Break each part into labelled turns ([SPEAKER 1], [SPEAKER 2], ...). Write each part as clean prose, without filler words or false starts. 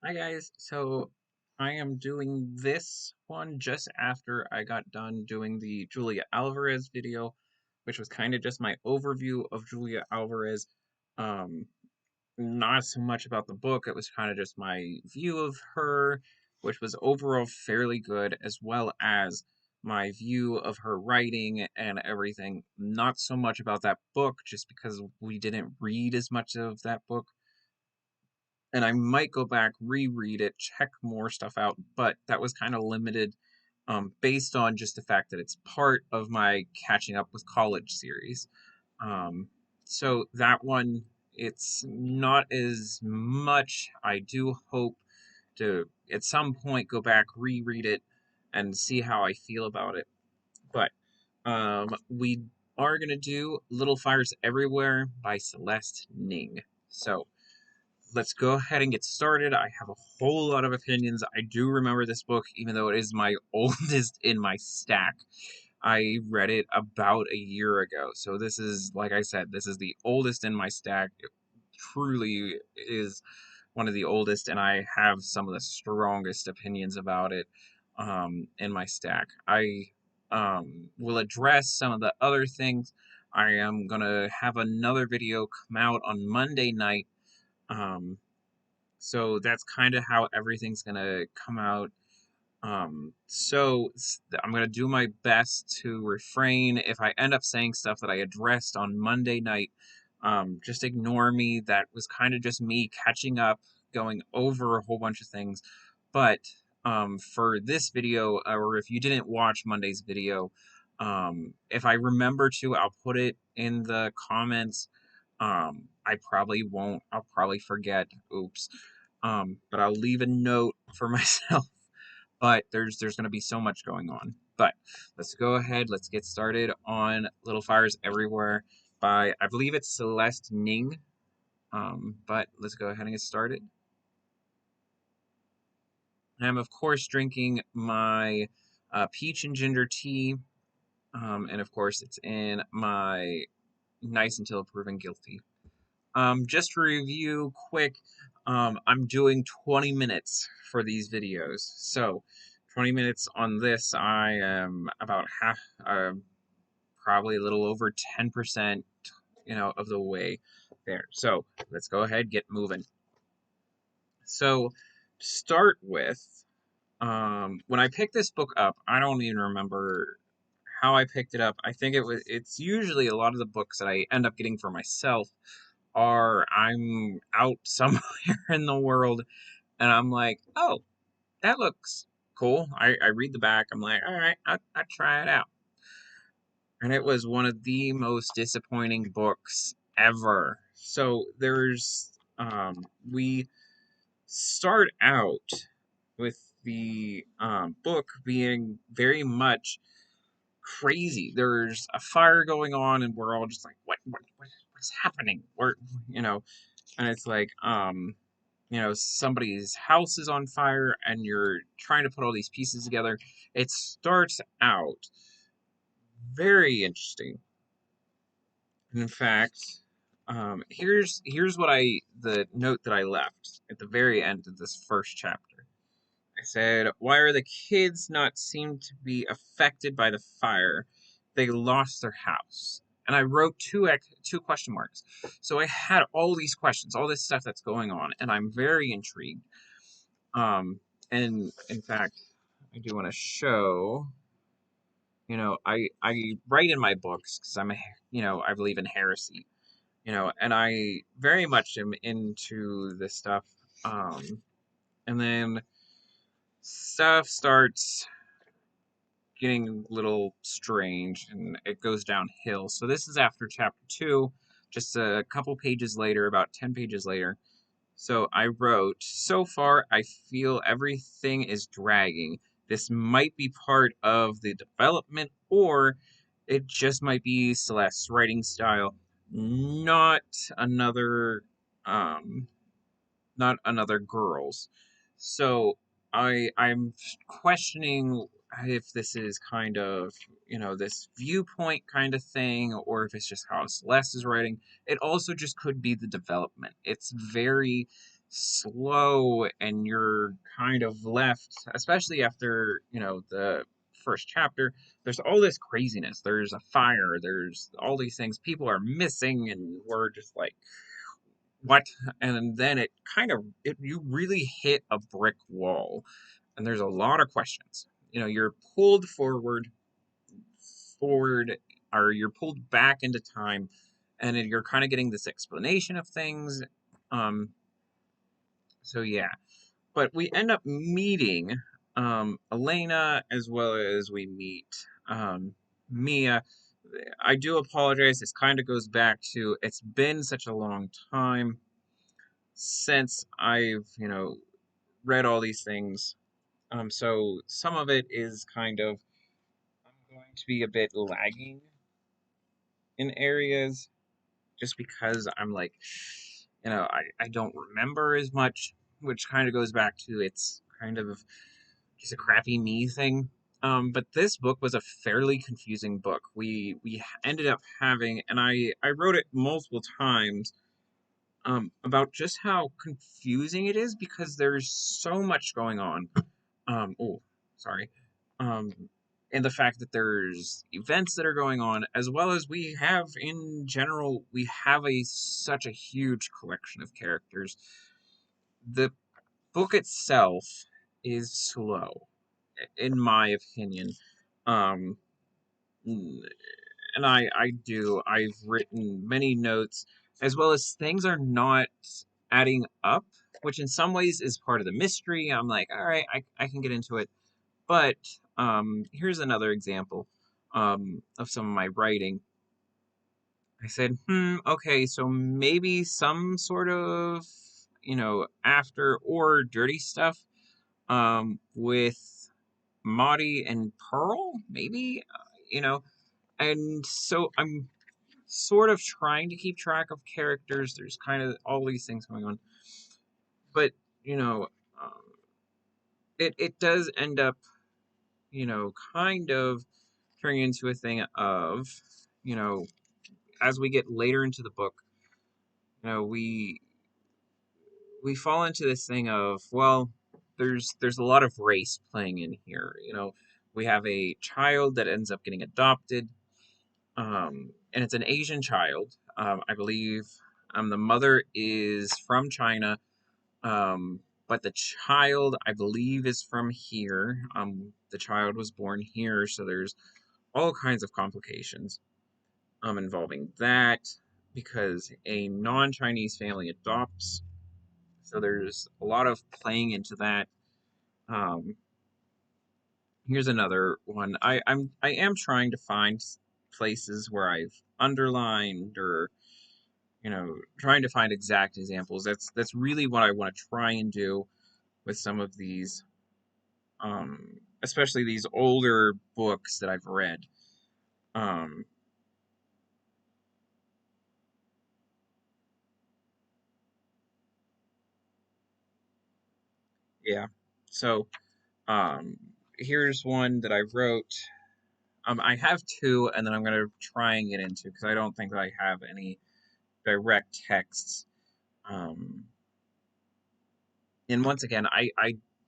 [SPEAKER 1] Hi guys, so I am doing this one just after I got done doing the Julia Alvarez video, which was kind of just my overview of Julia Alvarez. Um, Not so much about the book, it was kind of just my view of her, which was overall fairly good, as well as my view of her writing and everything. Not so much about that book, just because we didn't read as much of that book and I might go back, reread it, check more stuff out, but that was kind of limited based on just the fact that it's part of my catching up with college series. Um, so that one, it's not as much. I do hope to at some point go back, reread it, and see how I feel about it. But we are going to do Little Fires Everywhere by Celeste Ning. So let's go ahead and get started. I have a whole lot of opinions. I do remember this book, even though it is my oldest in my stack. I read it about a year ago. So this is, like I said, this is the oldest in my stack. It truly is one of the oldest, and I have some of the strongest opinions about it in my stack. I will address some of the other things. I am going to have another video come out on Monday night. Um, so that's kind of how everything's gonna come out. I'm gonna do my best to refrain. If I end up saying stuff that I addressed on Monday night, just ignore me. That was kind of just me catching up, going over a whole bunch of things. But for this video, or if you didn't watch Monday's video, if I remember to, I'll put it in the comments. I probably won't. I'll probably forget. Oops. But I'll leave a note for myself. But there's going to be so much going on. But let's go ahead. Let's get started on Little Fires Everywhere by, I believe it's Celeste Ning. But let's go ahead and get started. I'm of course drinking my peach and ginger tea. And of course it's in my nice until proven guilty. Just to review quick, I'm doing 20 minutes for these videos. So 20 minutes on this, I am about half, probably a little over 10%, of the way there. So let's go ahead, get moving. So to start with, when I picked this book up, I don't even remember how I picked it up. I think it's usually a lot of the books that I end up getting for myself are I'm out somewhere in the world and I'm like, oh, that looks cool. I read the back. I'm like, all right, I'll try it out. And it was one of the most disappointing books ever. So we start out with the book being very much crazy. There's a fire going on, and we're all just like, what's happening? You know, and it's like, somebody's house is on fire, and you're trying to put all these pieces together. It starts out very interesting. In fact, here's the note that I left at the very end of this first chapter. I said, "Why are the kids not seem to be affected by the fire? They lost their house." And I wrote two question marks. So I had all these questions, all this stuff that's going on, and I'm very intrigued. And in fact, I do want to show. I write in my books because I believe in heresy. And I very much am into this stuff. And then stuff starts getting a little strange and it goes downhill. So this is after chapter 2, just a couple pages later, about 10 pages later. So I wrote, so far I feel everything is dragging. This might be part of the development, or it just might be Celeste's writing style, not another um not another girl's. So I'm questioning if this is kind of, this viewpoint kind of thing, or if it's just how Celeste is writing. It also just could be the development. It's very slow and you're kind of left, especially after, the first chapter, there's all this craziness. There's a fire, there's all these things, people are missing, and we're just like, what? And then you really hit a brick wall, and there's a lot of questions. You're pulled forward, or you're pulled back into time, and then you're kind of getting this explanation of things. Um, so yeah, but we end up meeting Elena, as well as we meet Mia. I do apologize. This kind of goes back to, it's been such a long time since I've, read all these things. So some of it is kind of, I'm going to be a bit lagging in areas, just because I'm like, I don't remember as much, which kind of goes back to, it's kind of just a crappy me thing. But this book was a fairly confusing book. We ended up having, and I wrote it multiple times, about just how confusing it is, because there's so much going on. Oh, sorry. Um, and the fact that there's events that are going on, as well as we have, in general, we have such a huge collection of characters. The book itself is slow, in my opinion. Um, and I've written many notes, as well as things are not adding up, which in some ways is part of the mystery. I'm like, all right, I can get into it. But here's another example of some of my writing. I said, okay, so maybe some sort of, after or dirty stuff with Maudie and Pearl, maybe, and so I'm sort of trying to keep track of characters. There's kind of all these things going on, but you know, um, it does end up, kind of turning into a thing of, you know, as we get later into the book, we fall into this thing of, well, there's a lot of race playing in here. We have a child that ends up getting adopted, and it's an Asian child. I believe the mother is from China, but the child, I believe, is from here. The child was born here, so there's all kinds of complications involving that, because a non-Chinese family adopts. So there's a lot of playing into that. Um, Here's another one. I am trying to find places where I've underlined, or trying to find exact examples. That's really what I want to try and do with some of these, especially these older books that I've read. Um, yeah. So um, here's one that I wrote. I have two, and then I'm gonna try and get into, because I don't think that I have any direct texts. Um, and once again, I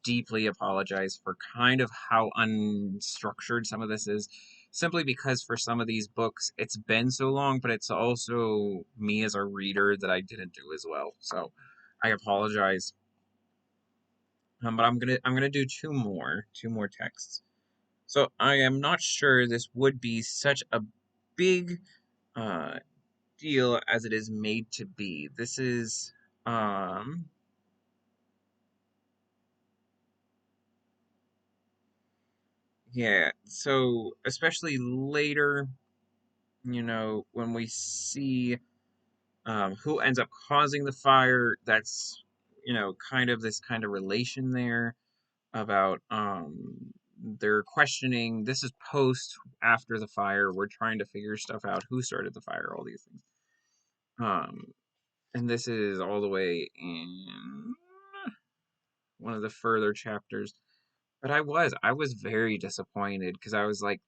[SPEAKER 1] deeply apologize for kind of how unstructured some of this is, simply because for some of these books it's been so long, but it's also me as a reader that I didn't do as well. So I apologize. But I'm gonna do two more texts. So I am not sure this would be such a big uh, deal as it is made to be. This is um yeah, so especially later, when we see who ends up causing the fire, that's kind of this kind of relation there about they're questioning, this is post after the fire, we're trying to figure stuff out, who started the fire, all these things. Um and this is all the way in one of the further chapters. But I was very disappointed, because I was like,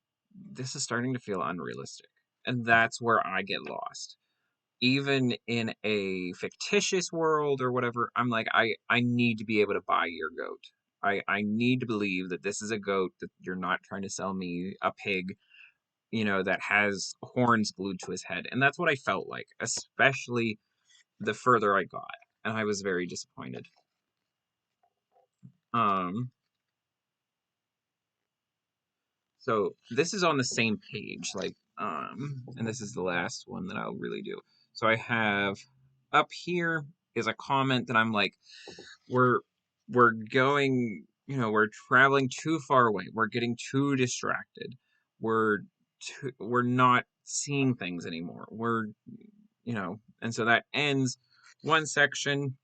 [SPEAKER 1] this is starting to feel unrealistic. And that's where I get lost. even in a fictitious world or whatever, I'm like, I need to be able to buy your goat. I need to believe that this is a goat, that you're not trying to sell me a pig, that has horns glued to his head. And that's what I felt like, especially the further I got. And I was very disappointed. Um, so this is on the same page, and this is the last one that I'll really do. So I have up here is a comment that I'm like, we're we're going, we're traveling too far away. We're getting too distracted. We're not seeing things anymore. And so that ends one section,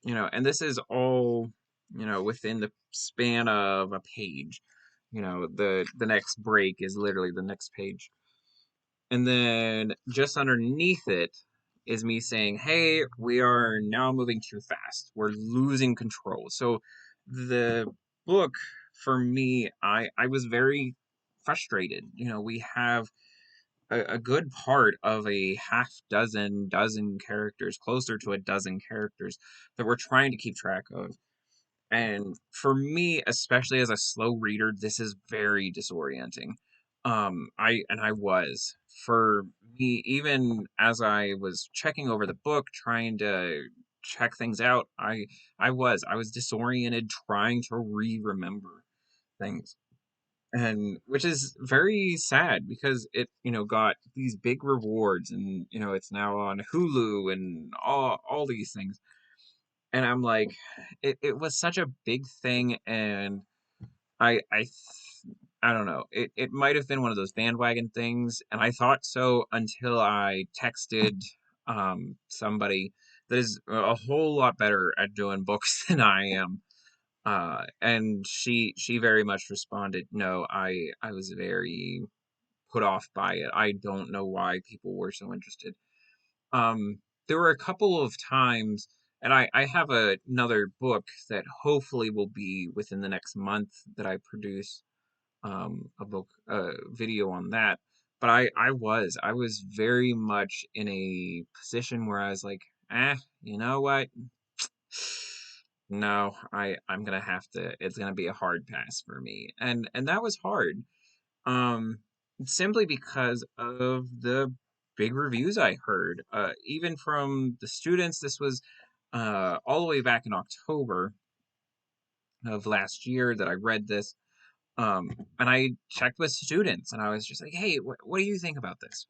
[SPEAKER 1] and this is all, within the span of a page. The next break is literally the next page. And then just underneath it is me saying, hey, we are now moving too fast. We're losing control. So the book, for me, I was very frustrated. We have a good part of a half dozen characters, closer to a dozen characters that we're trying to keep track of. And for me, especially as a slow reader, this is very disorienting. I was, for me, even as I was checking over the book, trying to check things out, I was disoriented trying to remember things. And which is very sad because it, got these big rewards, and it's now on Hulu and all these things. And I'm like, it was such a big thing, and I don't know. It might have been one of those bandwagon things, and I thought so until I texted somebody that is a whole lot better at doing books than I am. And she very much responded, no, I was very put off by it. I don't know why people were so interested. There were a couple of times, and I have another book that hopefully will be within the next month that I produce, a video on that. But I was very much in a position where I was like, you know what? No, I'm gonna have to. It's gonna be a hard pass for me, and that was hard. Um, Simply because of the big reviews I heard, even from the students. This was all the way back in October of last year that I read this. And I checked with students, and I was just like, "Hey, what do you think about this?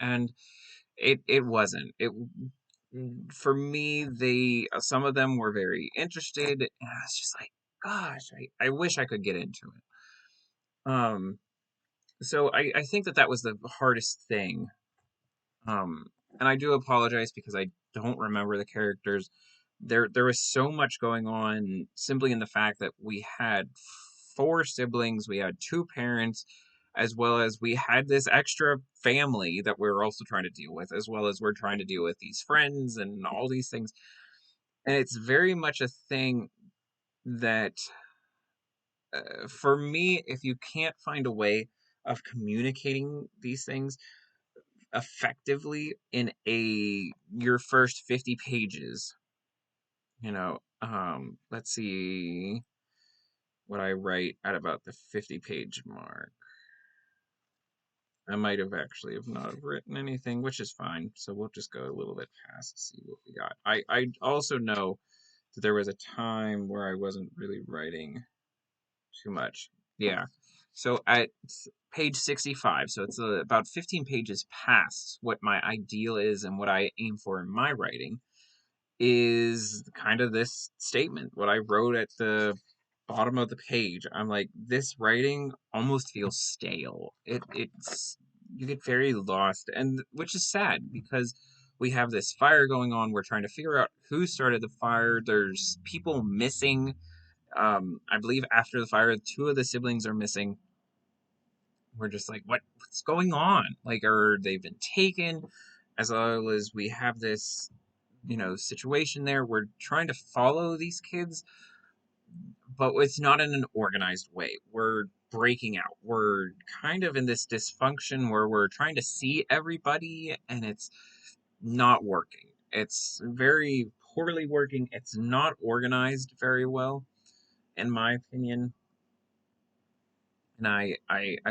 [SPEAKER 1] And it wasn't. For me, they some of them were very interested, and I was just like, gosh, I wish I could get into it. So I think that was the hardest thing. Um, and I do apologize because I don't remember the characters. There was so much going on simply in the fact that we had four siblings, we had two parents, as well as we had this extra family that we are also trying to deal with, as well as we're trying to deal with these friends and all these things. And it's very much a thing that, for me, if you can't find a way of communicating these things effectively in your first 50 pages, let's see what I write at about the 50-page mark. I might have actually have not have written anything, which is fine. So we'll just go a little bit past to see what we got. I also know that there was a time where I wasn't really writing too much. Yeah. So at page 65, so it's about 15 pages past what my ideal is and what I aim for in my writing, is kind of this statement, what I wrote at the bottom of the page. I'm like, this writing almost feels stale. It's you get very lost, and which is sad because we have this fire going on. We're trying to figure out who started the fire. There's people missing. I believe after the fire, two of the siblings are missing. We're just like, what's going on? Like, are they've been taken? As well as we have this, situation there. We're trying to follow these kids, but it's not in an organized way. We're breaking out. We're kind of in this dysfunction where we're trying to see everybody, and not working. It's very poorly working. It's not organized very well, in my opinion. And I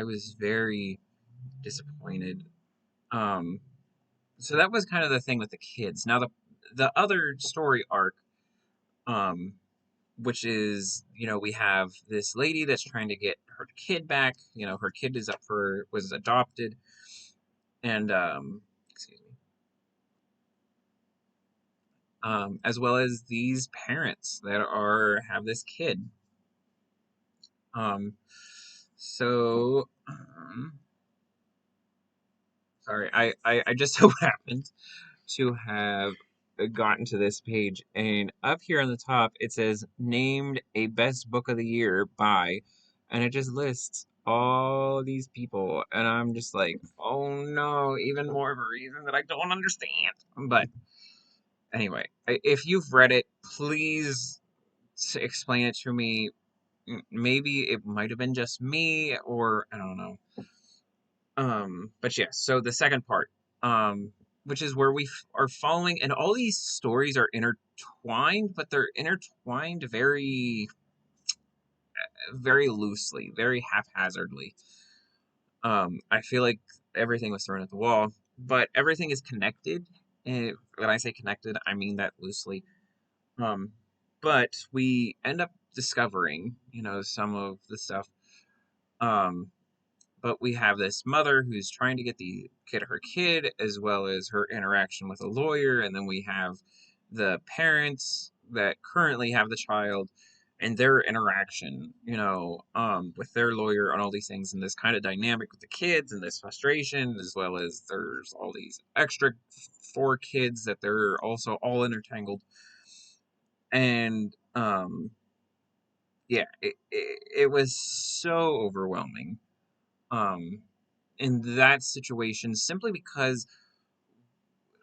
[SPEAKER 1] was very disappointed. Um, so that was kind of the thing with the kids. Now the other story arc, um, which is, we have this lady that's trying to get her kid back. Her kid was adopted, and excuse me, as well as these parents that have this kid. Um, so sorry, I just so happened to have gotten to this page, and up here on the top it says named a best book of the year by, and it just lists all these people, and I'm just like, oh no, even more of a reason that I don't understand. But anyway, if you've read it, please explain it to me. Maybe it might have been just me, or I don't know. But yes, so the second part, um, which is where we are following, and all these stories are intertwined, but they're intertwined very, very loosely, very haphazardly. I feel like everything was thrown at the wall, but everything is connected. And when I say connected, I mean that loosely. Um, but we end up discovering, some of the stuff. Um, But we have this mother who's trying to get her kid, as well as her interaction with a lawyer, and then we have the parents that currently have the child and their interaction, with their lawyer on all these things, and this kind of dynamic with the kids and this frustration, as well as there's all these extra four kids that they're also all intertangled. And yeah, it was so overwhelming. Um, in that situation, simply because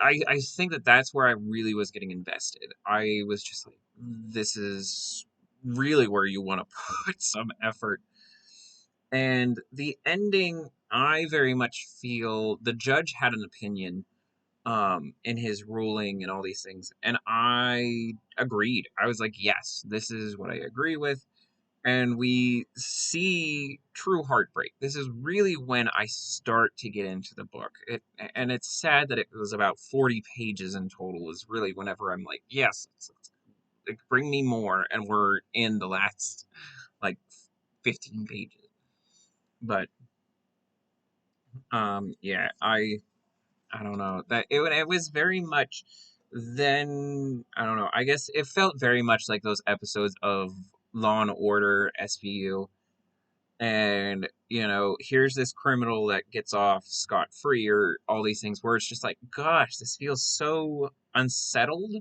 [SPEAKER 1] I think that that's where I really was getting invested. I was just like, this is really where you want to put some effort. And the ending, I very much feel the judge had an opinion in his ruling and all these things, and I agreed. I was like, yes, this is what I agree with. And we see true heartbreak. This is really when I start to get into the book. And it's sad that it was about 40 pages in total, is really whenever I'm like, yes, like, bring me more. And we're in the last like 15 pages. But yeah, I don't know that it was very much then. I don't know. I guess it felt very much like those episodes of Law and Order SVU, and here's this criminal that gets off scot-free, or all these things where it's just like, gosh, this feels so unsettled.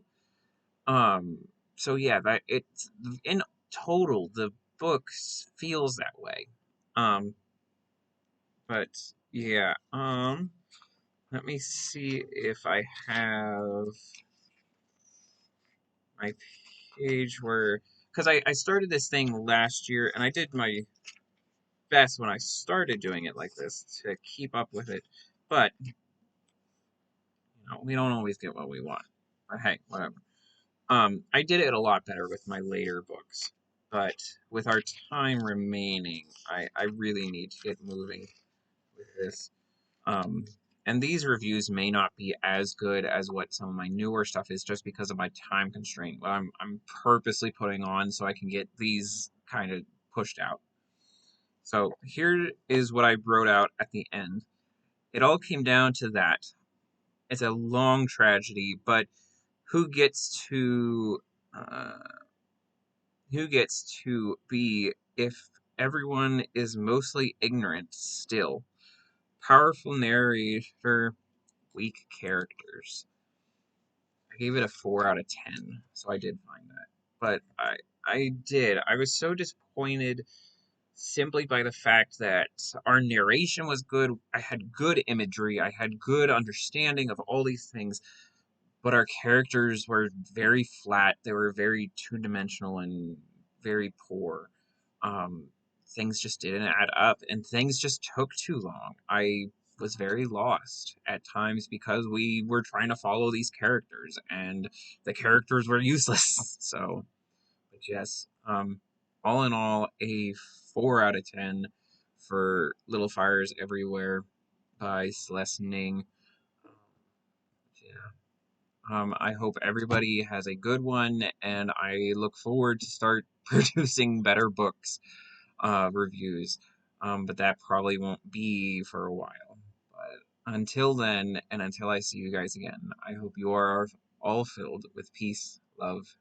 [SPEAKER 1] So yeah, that it's in total the book feels that way. um but yeah, let me see if I have my page where, because I started this thing last year, and I did my best when I started doing it like this to keep up with it, but we don't always get what we want. But hey, whatever. I did it a lot better with my later books, but with our time remaining, I really need to get moving with this. Um, and these reviews may not be as good as what some of my newer stuff is, just because of my time constraint. What I'm purposely putting on so I can get these kind of pushed out. So here is what I wrote out at the end. It all came down to that. It's a long tragedy, but who gets to uh, who gets to be if everyone is mostly ignorant still? Powerful narrator, weak characters. I gave it a 4 out of 10, so I did find that. But I did. I was so disappointed simply by the fact that our narration was good. I had good imagery. I had good understanding of all these things, but our characters were very flat. They were very two-dimensional and very poor. Um, Things just didn't add up, and things just took too long. I was very lost at times because we were trying to follow these characters and the characters were useless. So, but yes, all in all, a 4 out of 10 for Little Fires Everywhere by Celeste. Yeah. I hope everybody has a good one, and I look forward to start producing better books reviews. But that probably won't be for a while. But until then, and until I see you guys again, I hope you are all filled with peace, love,